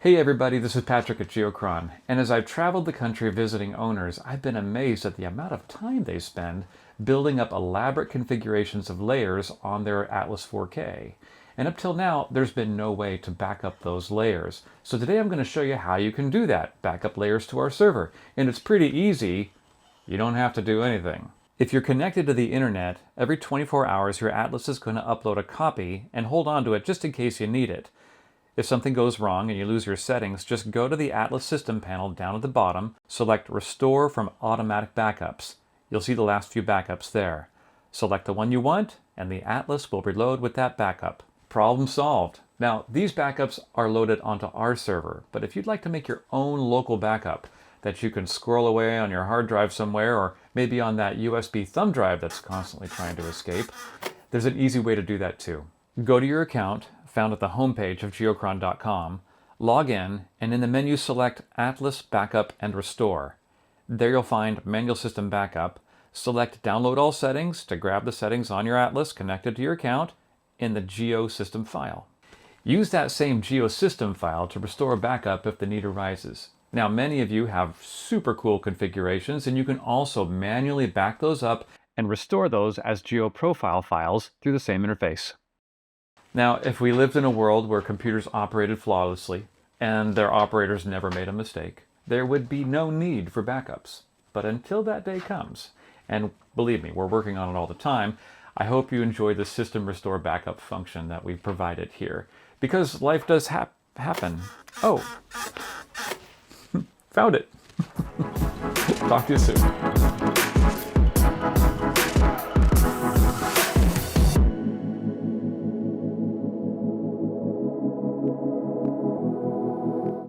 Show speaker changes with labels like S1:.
S1: Hey everybody, this is Patrick at Geochron, and as I've traveled the country visiting owners, I've been amazed at the amount of time they spend building up elaborate configurations of layers on their Atlas 4K. And up till now, there's been no way to back up those layers. So today I'm going to show you how you can do that, back up layers to our server. And it's pretty easy. You don't have to do anything. If you're connected to the internet, every 24 hours your Atlas is going to upload a copy and hold on to it just in case you need it. If something goes wrong and you lose your settings, just go to the Atlas System panel down at the bottom, select Restore from Automatic Backups. You'll see the last few backups there. Select the one you want, and the Atlas will reload with that backup. Problem solved. Now, these backups are loaded onto our server, but if you'd like to make your own local backup that you can squirrel away on your hard drive somewhere, or maybe on that USB thumb drive that's constantly trying to escape, there's an easy way to do that too. Go to your account, found at the homepage of geochron.com, log in, and in the menu select Atlas Backup and Restore. There you'll find Manual System Backup. Select Download All Settings to grab the settings on your Atlas connected to your account in the Geo System file. Use that same Geo System file to restore a backup if the need arises. Now, many of you have super cool configurations, and you can also manually back those up and restore those as Geo Profile files through the same interface. Now, if we lived in a world where computers operated flawlessly and their operators never made a mistake, there would be no need for backups. But until that day comes, and believe me, we're working on it all the time, I hope you enjoy the System Restore Backup function that we've provided here, because life does happen. Oh, found it. Talk to you soon.